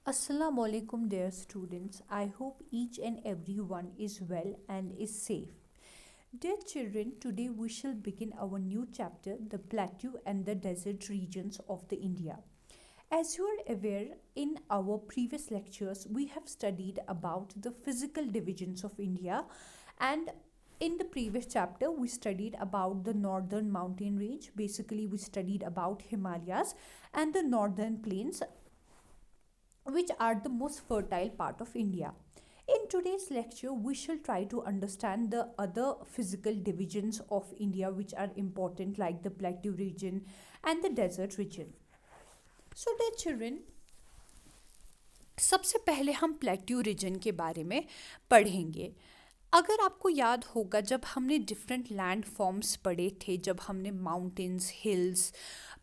Assalamu alaikum, dear students. I hope each and everyone is well and is safe. Dear children, today we shall begin our new chapter, the plateau and the desert regions of the India. As you are aware, in our previous lectures, we have studied about the physical divisions of India, and in the previous chapter, we studied about the northern mountain range. Basically, we studied about Himalayas and the northern plains, which are the most fertile part of India. In today's lecture, we shall try to understand the other physical divisions of India which are important, like the plateau region and the desert region. So, dear children, सबसे पहले हम plateau region के बारे में पढ़ेंगे। अगर आपको याद होगा, जब हमने डिफरेंट लैंड फॉर्म्स पढ़े थे, जब हमने माउंटेन्स, हिल्स,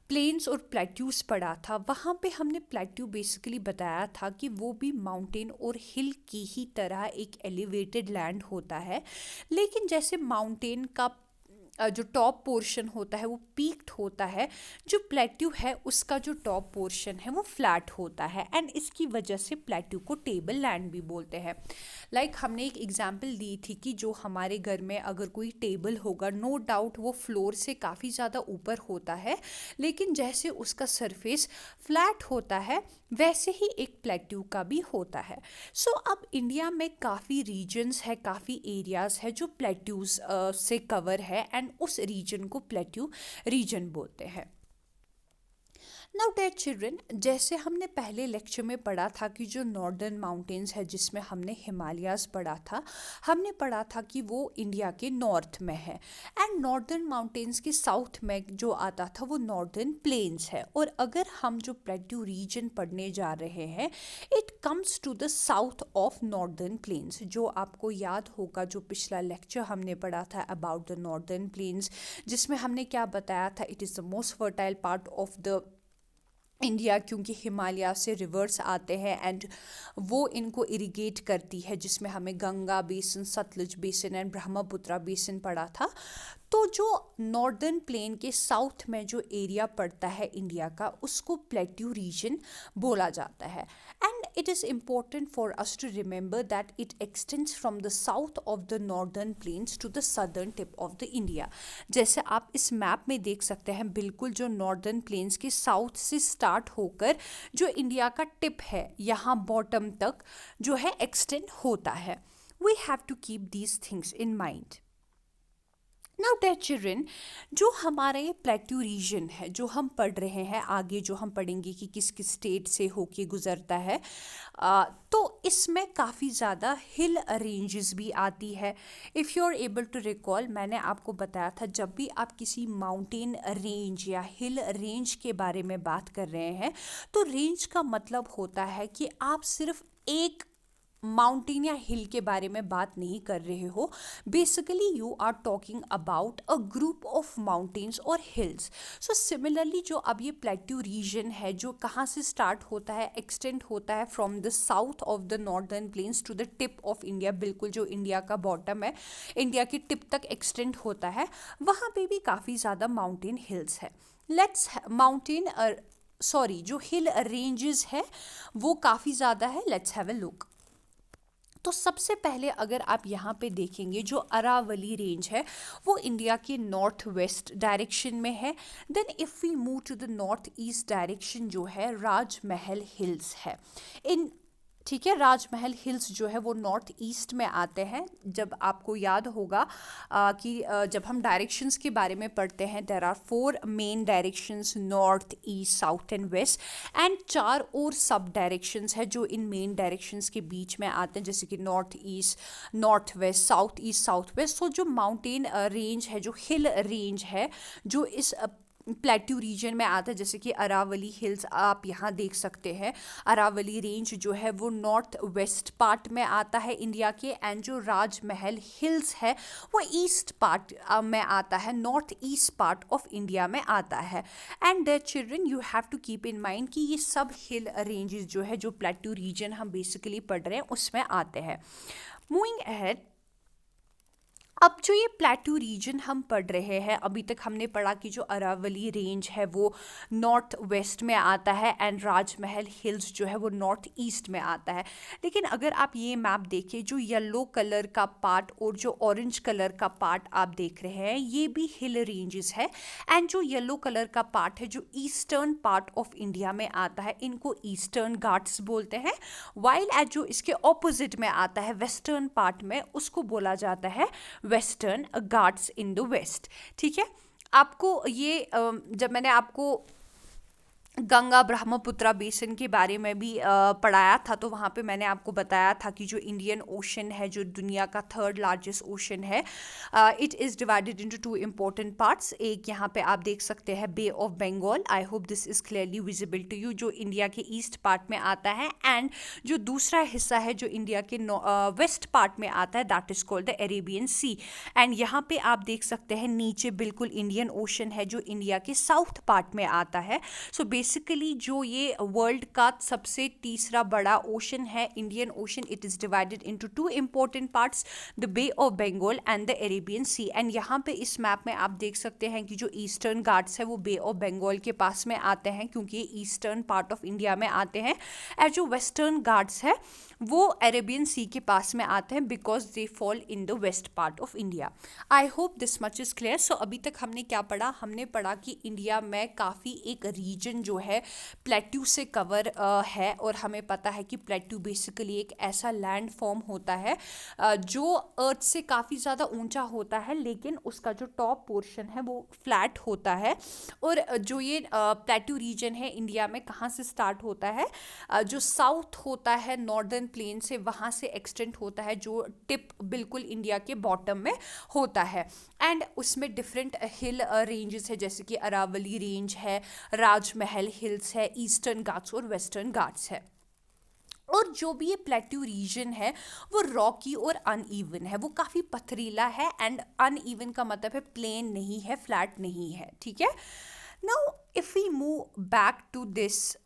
प्लेन्स और प्लेट्यूज पढ़ा था, वहाँ पे हमने प्लेट्यू बेसिकली बताया था कि वो भी माउंटेन और हिल की ही तरह एक एलिवेटेड लैंड होता है। लेकिन जैसे माउंटेन का जो टॉप पोर्शन होता है वो पीक्ड होता है, जो प्लेट्यू है उसका जो टॉप पोर्शन है वो फ्लैट होता है, एंड इसकी वजह से प्लेट्यू को टेबल लैंड भी बोलते हैं। हमने एक एग्जांपल दी थी कि जो हमारे घर में अगर कोई टेबल होगा, नो डाउट वो फ्लोर से काफ़ी ज़्यादा ऊपर होता है, लेकिन जैसे उसका सरफेस फ्लैट होता है वैसे ही एक प्लेट्यू का भी होता है। अब इंडिया में काफ़ी रीजन्स है, काफ़ी एरियाज़ है जो प्लेट्यूज से कवर है, एंड उस रीजन को प्लेट्यू रीजन बोलते हैं। नाउ डेयर चिल्ड्रन, जैसे हमने पहले लेक्चर में पढ़ा था कि जो नॉर्दर्न माउंटेन्स है, जिसमें हमने हिमालयाज़ पढ़ा था, हमने पढ़ा था कि वो इंडिया के नॉर्थ में है, एंड नॉर्दर्न माउंटेन्स के साउथ में जो आता था वो नॉर्दर्न प्लेन्स है। और अगर हम जो प्लेट्यू रीजन पढ़ने जा रहे हैं, it comes to the south of northern plains. जो आपको याद होगा, जो पिछला लेक्चर हमने पढ़ा था अबाउट द नॉर्दर्न प्लेन्स, जिसमें हमने क्या बताया था, it is the most fertile part of the India, क्योंकि हिमालय से रिवर्स आते हैं एंड वो इनको इरिगेट करती है, जिसमें हमें Ganga basin, Sutlej basin and Brahmaputra basin पड़ा था। तो जो नॉर्दर्न प्लेन के साउथ में जो एरिया पड़ता है इंडिया का, उसको प्लेट्यू रीजन बोला जाता है। And it is important for us to remember that it extends from the south of the northern plains to the southern tip of the India. जैसे आप इस मैप में देख सकते हैं, बिल्कुल जो नॉर्दर्न प्लेन्स के साउथ से स्टार्ट होकर जो इंडिया का टिप है यहाँ बॉटम तक जो है एक्सटेंड होता है। We have to keep these things in mind. Now dear children, जो हमारा ये प्लेट्यू रीजन है जो हम पढ़ रहे हैं, आगे जो हम पढ़ेंगे कि किस किस स्टेट से होके गुजरता है, तो इसमें काफ़ी ज़्यादा हिल रेंजेस भी आती है। If you are able to recall, मैंने आपको बताया था जब भी आप किसी माउंटेन रेंज या हिल रेंज के बारे में बात कर रहे हैं, तो रेंज का मतलब होता है कि आप सिर्फ एक माउंटेन या हिल के बारे में बात नहीं कर रहे हो, basically you are talking about a group of mountains और हिल्स। सो सिमिलरली जो अब ये प्लेट्यू रीजन है, जो कहाँ से स्टार्ट होता है, एक्सटेंड होता है from the south of the northern plains to the tip of India, बिल्कुल जो इंडिया का बॉटम है, इंडिया की टिप तक एक्सटेंड होता है, वहाँ पे भी काफ़ी ज़्यादा माउंटेन हिल्स है। लेट्स माउंटेन सॉरी जो हिल रेंजेस है वो काफ़ी ज़्यादा है। Let's have a look. तो सबसे पहले अगर आप यहाँ पे देखेंगे, जो अरावली रेंज है वो इंडिया के नॉर्थ वेस्ट डायरेक्शन में है। Then if we move to the north east direction, जो है राजमहल हिल्स है। इन ठीक है, राजमहल हिल्स जो है वो नॉर्थ ईस्ट में आते हैं। जब आपको याद होगा जब हम डायरेक्शंस के बारे में पढ़ते हैं, there are 4 main directions, north, east, south and west, and 4 और सब डायरेक्शंस है जो इन मेन डायरेक्शंस के बीच में आते हैं, जैसे कि north east, north west, south west. So जो माउंटेन रेंज है, जो हिल रेंज है, जो इस प्लेट्यू रीजन में आता है, जैसे कि अरावली हिल्स आप यहाँ देख सकते हैं। अरावली रेंज जो है वो नॉर्थ वेस्ट पार्ट में आता है इंडिया के, एंड जो राजमहल हिल्स है वो ईस्ट पार्ट में आता है, north east part of India में आता है। And dear children, you have to keep in mind कि ये सब हिल रेंजेस जो है, जो प्लेट्यू रीजन हम बेसिकली पढ़ रहे हैं, उसमें आते हैं। मूविंग अहेड, अब जो ये प्लेटू रीजन हम पढ़ रहे हैं, अभी तक हमने पढ़ा कि जो अरावली रेंज है वो नॉर्थ वेस्ट में आता है एंड राजमहल हिल्स जो है वो नॉर्थ ईस्ट में आता है। लेकिन अगर आप ये मैप देखें, जो येलो कलर का पार्ट और जो ऑरेंज कलर का पार्ट आप देख रहे हैं, ये भी हिल रेंजेस है। एंड जो येलो कलर का पार्ट है जो ईस्टर्न पार्ट ऑफ इंडिया में आता है, इनको ईस्टर्न घाट्स बोलते हैं। वाइल एज जो इसके ऑपोजिट में आता है वेस्टर्न पार्ट में, उसको बोला जाता है Western Ghats in the west. ठीक है, आपको ये जब मैंने आपको गंगा ब्रह्मपुत्रा बेसिन के बारे में भी पढ़ाया था, तो वहाँ पे मैंने आपको बताया था कि जो इंडियन ओशन है, जो दुनिया का थर्ड लार्जेस्ट ओशन है, it is divided into two important parts. एक यहाँ पे आप देख सकते हैं bay of Bengal, I hope this is clearly visible to you, जो इंडिया के ईस्ट पार्ट में आता है। एंड जो दूसरा हिस्सा है जो इंडिया के वेस्ट पार्ट में आता है, that is called the Arabian Sea. And यहाँ पे आप देख सकते हैं नीचे बिल्कुल इंडियन ओशन है जो इंडिया के साउथ पार्ट में आता है। सो बेसिकली जो ये वर्ल्ड का सबसे तीसरा बड़ा ओशन है, Indian Ocean, it is divided into two important parts, the Bay of Bengal and the Arabian Sea. And यहाँ पे इस मैप में आप देख सकते हैं कि जो ईस्टर्न घाट्स है वो बे ऑफ बंगाल के पास में आते हैं, क्योंकि ये ईस्टर्न पार्ट ऑफ इंडिया में आते हैं। और जो वेस्टर्न घाट्स है वो अरेबियन सी के पास में आते हैं, because they fall in the west part of India. I hope this much is clear. So अभी तक हमने क्या पढ़ा? हमने पढ़ा कि इंडिया में काफ़ी एक रीजन जो है प्लेट्यू से कवर है, और हमें पता है कि प्लेट्यू बेसिकली एक ऐसा लैंड फॉर्म होता है जो अर्थ से काफ़ी ज़्यादा ऊंचा होता है, लेकिन उसका जो टॉप पोर्शन है वो फ्लैट होता है। और जो ये प्लेट्यू रीजन है इंडिया में कहाँ से स्टार्ट होता है? जो साउथ होता है नॉर्दर्न प्लेन से, वहाँ से एक्सटेंड होता है, जो टिप बिल्कुल इंडिया के बॉटम में होता है। एंड उसमें डिफरेंट हिल रेंजेस है, जैसे कि अरावली रेंज है, राजमहल हिल्स है, ईस्टर्न घाट्स और वेस्टर्न घाट्स है। और जो भी ये प्लेट्यू रीजन है वो रॉकी और अनइवन है, वो काफ़ी पथरीला है। एंड अनइवन का मतलब है प्लेन नहीं है, फ्लैट नहीं है। ठीक है, now if we move back to this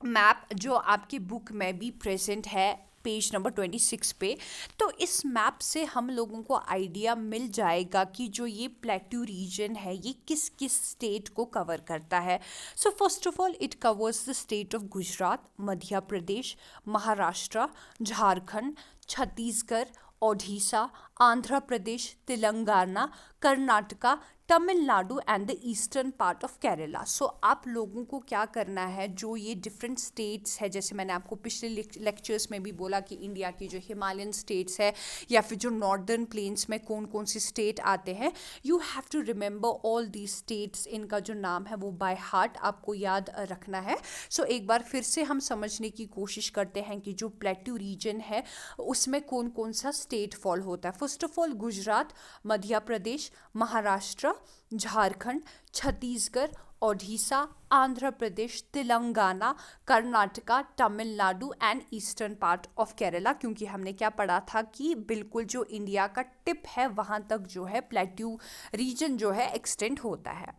map जो आपकी बुक में भी प्रेजेंट है पेज नंबर 26 पे, तो इस मैप से हम लोगों को आइडिया मिल जाएगा कि जो ये प्लेट्यू रीजन है ये किस किस स्टेट को कवर करता है। So first of all it covers the state of Gujarat, Madhya Pradesh, Maharashtra, Jharkhand, Chhattisgarh, Odisha, Andhra Pradesh, Telangana, Karnataka, Tamil Nadu and the eastern part of Kerala. सो आप लोगों को क्या करना है, जो ये डिफरेंट स्टेट्स है, जैसे मैंने आपको पिछले लेक्चर्स में भी बोला कि इंडिया की जो हिमालयन स्टेट्स है या फिर जो नॉर्दर्न प्लेन्स में कौन कौन से स्टेट आते हैं, you have to remember all the states. इनका जो नाम है वो बाय हार्ट आपको याद रखना है। सो एक बार फिर से हम समझने की कोशिश करते हैं कि जो प्लेट्यू रीजन है उसमें कौन कौन सा स्टेट फॉल होता है। First of all Gujarat, Madhya Pradesh, Maharashtra, Jharkhand, Chhattisgarh, Odisha, Andhra Pradesh, Telangana, Karnataka, Tamil Nadu and eastern part of Kerala. क्योंकि हमने क्या पढ़ा था कि बिल्कुल जो इंडिया का टिप है वहाँ तक जो है प्लेट्यू रीजन जो है एक्सटेंड होता है।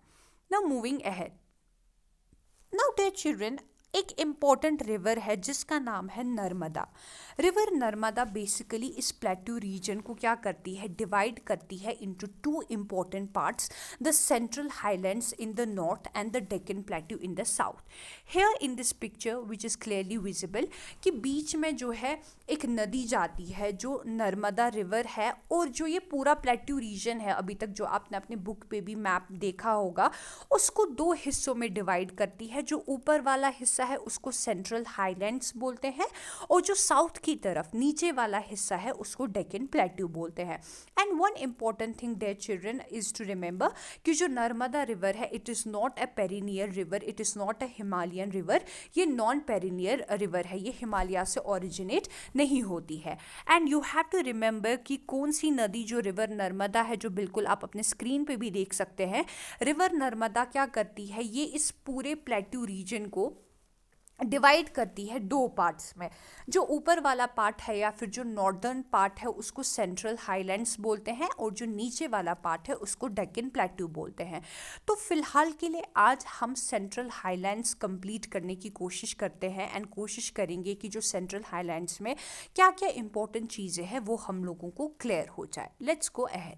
Now moving ahead, now dear children, एक इम्पॉर्टेंट रिवर है जिसका नाम है नर्मदा। रिवर नर्मदा बेसिकली इस प्लेट्यू रीजन को क्या करती है, डिवाइड करती है into two important parts, the central highlands in the north and the Deccan plateau in the south. Here in this picture which is clearly visible कि बीच में जो है एक नदी जाती है जो नर्मदा रिवर है, और जो ये पूरा प्लेट्यू रीजन है, अभी तक जो आपने अपने बुक पे भी मैप देखा होगा, उसको दो हिस्सों में डिवाइड करती है। जो ऊपर वाला हिस्सा है उसको सेंट्रल हाईलैंड्स बोलते हैं, और जो साउथ की तरफ नीचे वाला हिस्सा है उसको डेक्कन प्लेट्यू बोलते हैं। And one important thing there children is to remember कि जो नर्मदा रिवर है it is not a perennial river, it is not a Himalayan river, ये नॉन पेरिनियर रिवर है, ये हिमालय से ओरिजिनेट नहीं होती है। And you have to remember कि कौन सी नदी, जो रिवर नर्मदा है, जो बिल्कुल आप अपने स्क्रीन पे भी देख सकते हैं, रिवर नर्मदा क्या करती है, ये इस पूरे प्लेट्यू रीजन को डिवाइड करती है दो पार्ट्स में। जो ऊपर वाला पार्ट है या फिर जो नॉर्दर्न पार्ट है उसको सेंट्रल हाईलैंड्स बोलते हैं, और जो नीचे वाला पार्ट है उसको डेक्कन प्लेट्यू बोलते हैं। तो फिलहाल के लिए आज हम सेंट्रल हाईलैंड्स कंप्लीट करने की कोशिश करते हैं एंड कोशिश करेंगे कि जो सेंट्रल हाईलैंड्स में क्या क्या इंपॉर्टेंट चीज़ें हैं वो हम लोगों को क्लियर हो जाए। Let's go ahead.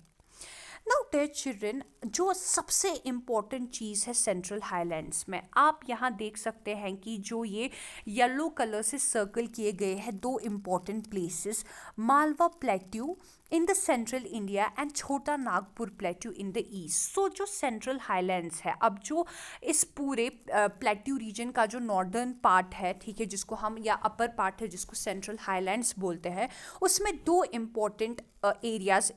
Now dear children, जो सबसे इम्पॉर्टेंट चीज़ है सेंट्रल हाईलैंड्स में, आप यहाँ देख सकते हैं कि जो ये येलो कलर से सर्कल किए गए हैं दो important places, Malwa plateau in the central India and Chota Nagpur plateau in the east. So जो सेंट्रल हाईलैंड्स है, अब जो इस पूरे प्लेट्यू रीजन का जो नॉर्दर्न पार्ट है, ठीक है, जिसको हम, या अपर पार्ट है जिसको सेंट्रल हाईलैंड्स बोलते हैं, उसमें दो इम्पॉर्टेंट एरियाज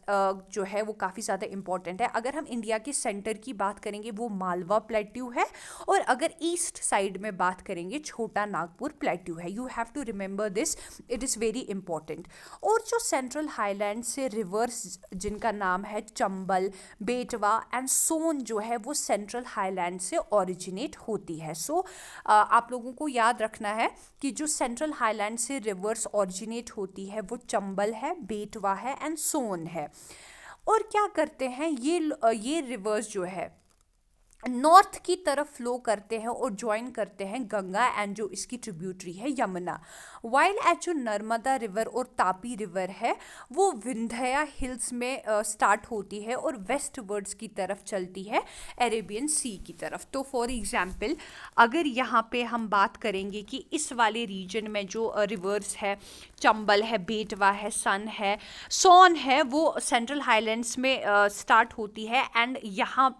जो है वो काफ़ी ज़्यादा इंपॉर्टेंट है। अगर हम इंडिया के सेंटर की बात करेंगे वो मालवा प्लेट्यू है, और अगर ईस्ट साइड में बात करेंगे छोटा नागपुर प्लेट्यू है। You have to remember this, it is very important. और जो सेंट्रल हाईलैंड से रिवर्स जिनका नाम है चंबल, बेटवा एंड सोन, जो है वो सेंट्रल हाईलैंड से ओरिजिनेट होती है। सो आप लोगों को याद रखना है कि जो सेंट्रल हाईलैंड से रिवर्स ओरिजिनेट होती है वो चंबल है, बेटवा है एंड सोन है। और क्या करते हैं ये रिवर्स जो है नॉर्थ की तरफ फ्लो करते हैं और ज्वाइन करते हैं गंगा एंड जो इसकी ट्रिब्यूटरी है यमुना। वाइल एट जो नर्मदा रिवर और तापी रिवर है वो विंध्या हिल्स में स्टार्ट होती है और वेस्ट वर्ड्स की तरफ चलती है अरेबियन सी की तरफ। तो फॉर एग्जांपल अगर यहाँ पे हम बात करेंगे कि इस वाले रीजन में जो रिवर्स है, चंबल है, बेटवा है, सन है, सोन है, वो सेंट्रल हाईलैंड्स में स्टार्ट होती है एंड यहाँ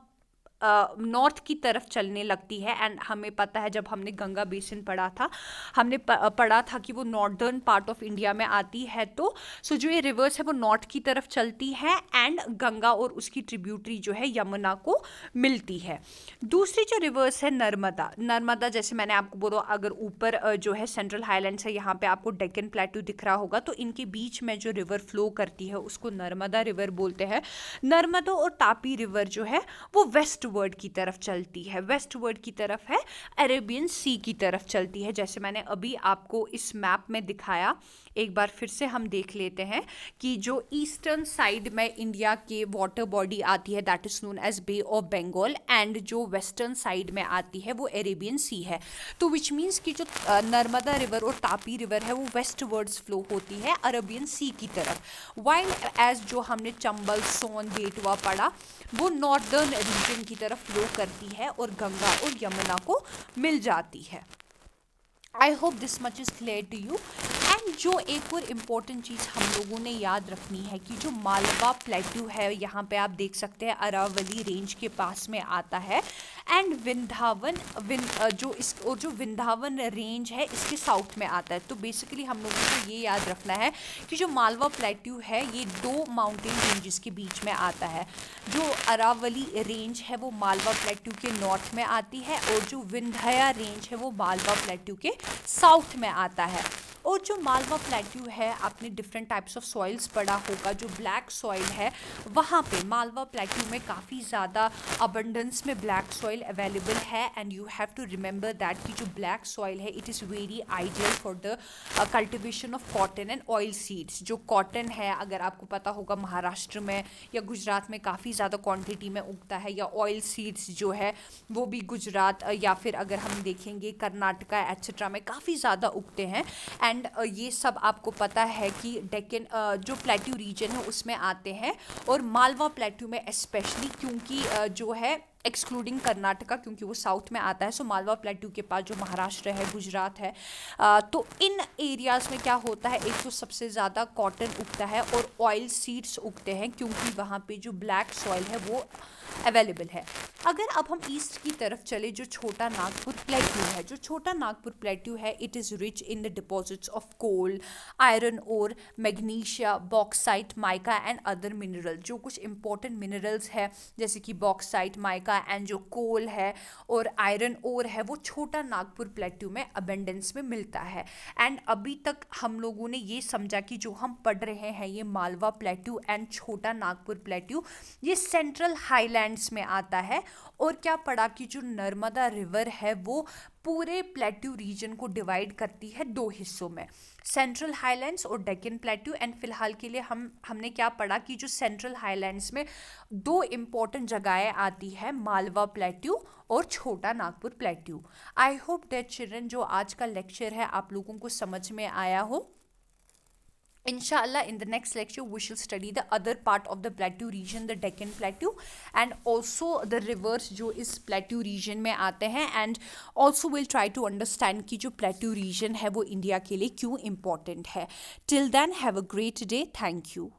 नॉर्थ की तरफ चलने लगती है। एंड हमें पता है जब हमने गंगा बेसिन पढ़ा था, हमने पढ़ा था कि वो नॉर्दर्न पार्ट ऑफ इंडिया में आती है। तो जो ये रिवर्स है वो नॉर्थ की तरफ चलती है एंड गंगा और उसकी ट्रिब्यूटरी जो है यमुना को मिलती है। दूसरी जो रिवर्स है नर्मदा जैसे मैंने आपको बोला, अगर ऊपर जो है सेंट्रल हाईलैंड्स है, यहाँ पे आपको डेक्कन प्लेट्यू दिख रहा होगा, तो इनके बीच में जो रिवर फ्लो करती है उसको नर्मदा रिवर बोलते हैं। नर्मदा और तापी रिवर जो है वो वेस्ट वर्ड की तरफ चलती है, वेस्ट वर्ड की तरफ है, अरेबियन सी की तरफ चलती है। जैसे मैंने अभी आपको इस मैप में दिखाया, एक बार फिर से हम देख लेते हैं कि जो ईस्टर्न साइड में इंडिया के वाटर बॉडी आती है that is known as bay of Bengal, and जो वेस्टर्न साइड में आती है वो अरेबियन सी है। तो विच मीन्स कि जो नर्मदा रिवर और तापी रिवर है वो वेस्ट वर्ड्स फ्लो होती है अरेबियन सी की तरफ, वाइल एज जो हमने चंबल, सोन, बेटवा पढ़ा वो नॉर्दर्न रीजन की तरफ फ्लो करती है और गंगा और यमुना को मिल जाती है। I hope this much is clear to you. And जो एक और इम्पॉर्टेंट चीज़ हम लोगों ने याद रखनी है कि जो मालवा प्लेट्यू है, यहाँ पे आप देख सकते हैं अरावली रेंज के पास में आता है, एंड जो विंध्यावन रेंज है इसके साउथ में आता है। तो बेसिकली हम लोगों को ये याद रखना है कि जो मालवा प्लेट्यू है ये दो माउंटेन रेंजेस के बीच में आता है। जो अरावली रेंज है वो मालवा प्लेट्यू के नॉर्थ में आती है, और जो विंध्या रेंज है वो मालवा प्लेट्यू के साउथ में आता है। और जो मालवा प्लेट्यू है, आपने डिफरेंट टाइप्स ऑफ सॉइल्स पढ़ा होगा। जो ब्लैक सॉइल है वहाँ पे मालवा प्लेट्यू में काफ़ी ज़्यादा अबंडेंस में ब्लैक सॉइल अवेलेबल है, and you have to remember that कि जो ब्लैक सॉइल है it is very ideal for the cultivation of cotton and oil seeds. जो कॉटन है, अगर आपको पता होगा महाराष्ट्र में या गुजरात में काफ़ी ज़्यादा क्वान्टिटी में उगता है, या ऑयल सीड्स जो है वो भी गुजरात या फिर अगर हम देखेंगे कर्नाटका एट्सेट्रा में काफ़ी ज़्यादा उगते हैं। एंड ये सब आपको पता है कि डेक्कन जो प्लेट्यू रीजन है उसमें आते हैं, और मालवा प्लेट्यू में स्पेशली, क्योंकि जो है एक्सक्लूडिंग कर्नाटका क्योंकि वो साउथ में आता है, सो मालवा प्लेट्यू के पास जो महाराष्ट्र है, गुजरात है, तो इन एरियाज़ में क्या होता है, एक तो सबसे ज़्यादा कॉटन उगता है और ऑयल सीड्स उगते हैं क्योंकि वहाँ पे जो ब्लैक सॉइल है वो अवेलेबल है। अगर अब हम ईस्ट की तरफ चले, जो छोटा नागपुर प्लेट्यू है, जो छोटा नागपुर प्लेट्यू है it is rich in the deposits of coal, iron ore, magnesia, bauxite, mica and other mineral. जो कुछ इंपॉर्टेंट मिनरल्स है जैसे कि बॉक्साइट, माइका एंड जो कोल है और आयरन ओर है वो छोटा नागपुर प्लेट्यू में अबेंडेंस में मिलता है। एंड अभी तक हम लोगों ने ये समझा कि जो हम पढ़ रहे हैं ये Malwa plateau and Chota Nagpur plateau ये सेंट्रल हाईलैंड्स में आता है, और क्या पढ़ा कि जो नर्मदा रिवर है वो पूरे प्लेट्यू रीजन को डिवाइड करती है दो हिस्सों में, सेंट्रल हाईलैंड्स और डेक्कन प्लेट्यू। एंड फिलहाल के लिए हमने क्या पढ़ा कि जो सेंट्रल हाईलैंड्स में दो इम्पॉर्टेंट जगहें आती है, मालवा प्लेट्यू और छोटा Nagpur plateau. I hope that children जो आज का लेक्चर है आप लोगों को समझ में आया हो। Inshallah, in the next lecture, we shall study the other part of the plateau region, the Deccan Plateau, and also the rivers जो इस plateau region में आते हैं, and also we'll try to understand कि जो plateau region है वो India के लिए क्यों important है। Till then, have a great day. Thank you.